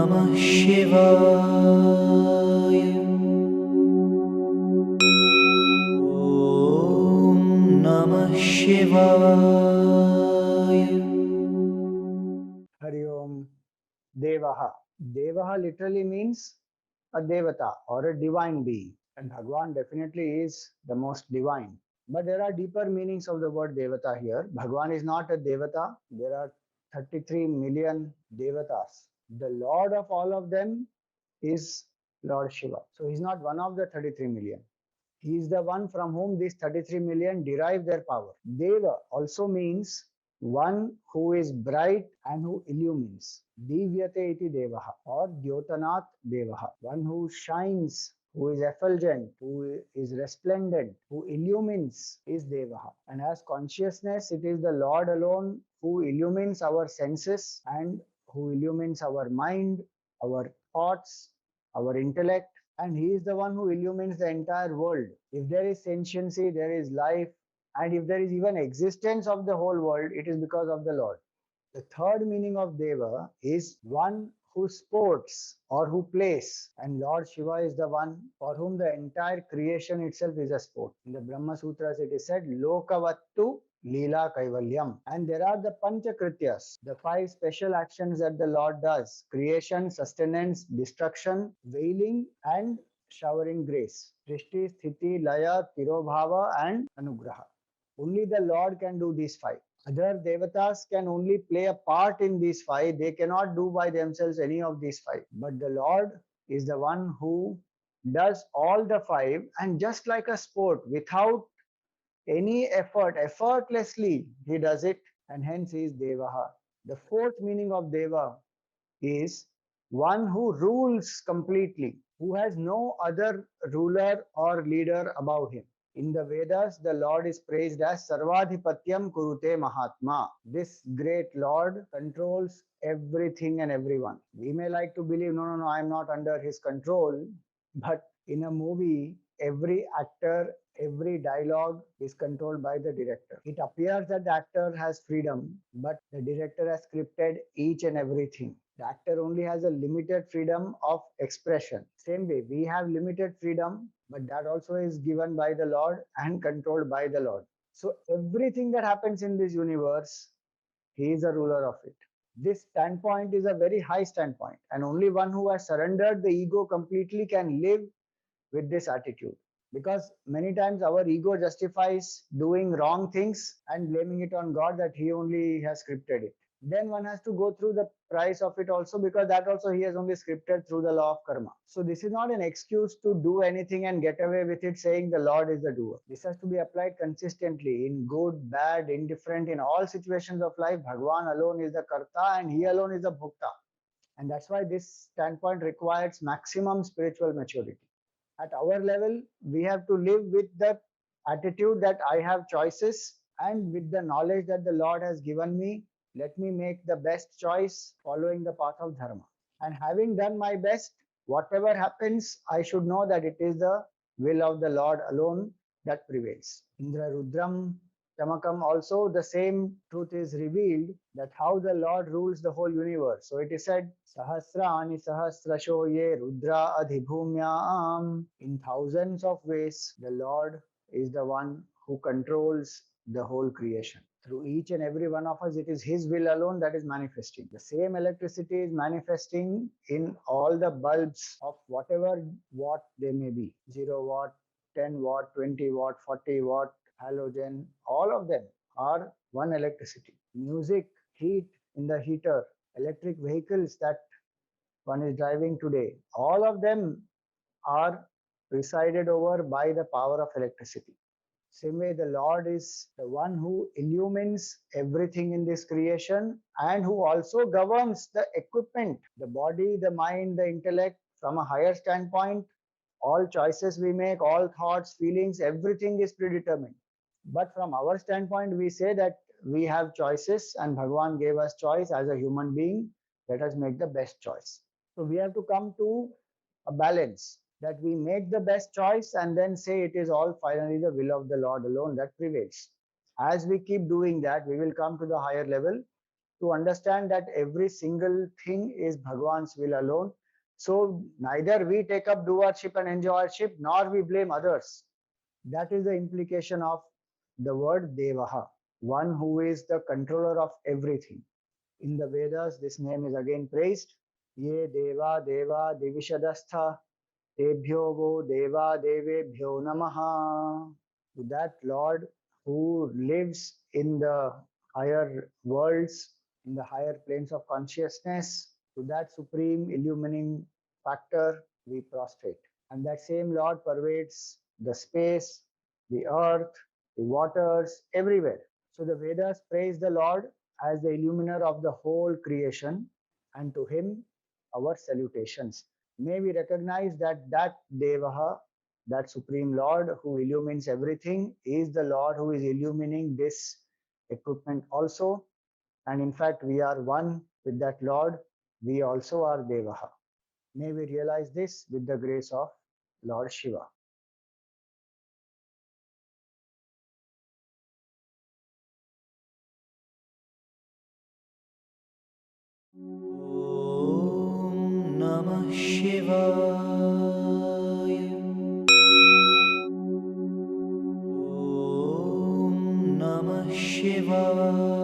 Namah Shivaya. Om Namah Shivaya. Hari Om. Devaha. Devaha literally means a devata or a divine being. And Bhagwan definitely is the most divine. But there are deeper meanings of the word devata here. Bhagwan is not a devata. There are 33 million devatas. The Lord of all of them is Lord Shiva. So he's not one of the 33 million. He is the one from whom these 33 million derive their power. Deva also means one who is bright and who illumines. Divyate iti devaha or Dyotanat devaha. One who shines, who is effulgent, who is resplendent, who illumines is devaha. And as consciousness, it is the Lord alone who illumines our senses and who illumines our mind, our thoughts, our intellect, and he is the one who illumines the entire world. If there is sentiency, there is life, and if there is even existence of the whole world, it is because of the Lord. The third meaning of Deva is one who sports or who plays, and Lord Shiva is the one for whom the entire creation itself is a sport. In the Brahma Sutras, it is said, Lokavattu Leela Kaivalyam. And there are the Panchakrityas, the five special actions that the Lord does: creation, sustenance, destruction, veiling, and showering grace. Drishti, Sthiti, Laya, Tirobhava, and Anugraha. Only the Lord can do these five. Other devatas can only play a part in these five. They cannot do by themselves any of these five. But the Lord is the one who does all the five, and just like a sport, without any effort, effortlessly, he does it, and hence he is Devaha. The fourth meaning of Deva is one who rules completely, who has no other ruler or leader above him. In the Vedas, the Lord is praised as Sarvadhipatyam Kurute Mahatma. This great Lord controls everything and everyone. We may like to believe, no, I am not under his control. But in a movie, every actor, every dialogue is controlled by the director. It appears that the actor has freedom, but the director has scripted each and everything. The actor only has a limited freedom of expression. Same way, we have limited freedom, but that also is given by the Lord and controlled by the Lord. So everything that happens in this universe, he is a ruler of it. This standpoint is a very high standpoint, and only one who has surrendered the ego completely can live with this attitude. Because many times our ego justifies doing wrong things and blaming it on God that He only has scripted it. Then one has to go through the price of it also, because that also He has only scripted through the law of karma. So this is not an excuse to do anything and get away with it saying the Lord is the doer. This has to be applied consistently in good, bad, indifferent, in all situations of life. Bhagwan alone is the karta and He alone is the bhukta. And that's why this standpoint requires maximum spiritual maturity. At our level, we have to live with the attitude that I have choices, and with the knowledge that the Lord has given me, let me make the best choice following the path of Dharma. And having done my best, whatever happens, I should know that it is the will of the Lord alone that prevails. Indra Rudram Tamakam also the same truth is revealed, that how the Lord rules the whole universe. So it is said, Sahasrani Sahasrasho Ye Rudra Adhibhumyam. In thousands of ways, the Lord is the one who controls the whole creation. Through each and every one of us, it is His will alone that is manifesting. The same electricity is manifesting in all the bulbs of whatever watt they may be: 0 watt, 10 watt, 20 watt, 40 watt, halogen, all of them are one electricity. Music, heat in the heater, electric vehicles that one is driving today, all of them are presided over by the power of electricity. Same way, the Lord is the one who illumines everything in this creation and who also governs the equipment, the body, the mind, the intellect from a higher standpoint. All choices we make, all thoughts, feelings, everything is predetermined. But from our standpoint, we say that we have choices and Bhagwan gave us choice as a human being. Let us make the best choice. So we have to come to a balance, that we make the best choice and then say it is all finally the will of the Lord alone that prevails. As we keep doing that, we will come to the higher level to understand that every single thing is Bhagwan's will alone. So neither we take up doership and enjoyership, nor we blame others. That is the implication of the word Devaha, one who is the controller of everything. In the Vedas, this name is again praised. Ye Deva Deva Divishadastha Tebhyo vo Deva Devebhyo Namaha. To that Lord who lives in the higher worlds, in the higher planes of consciousness, to that supreme illumining factor, we prostrate. And that same Lord pervades the space, the earth, the waters, everywhere. So the Vedas praise the Lord as the illuminer of the whole creation, and to him our salutations. May we recognize that Devaha, that Supreme Lord who illumines everything, is the Lord who is illumining this equipment also. And in fact, we are one with that Lord. We also are Devaha. May we realize this with the grace of Lord Shiva. Om Namah Shivaya. Om Namah Shivaya.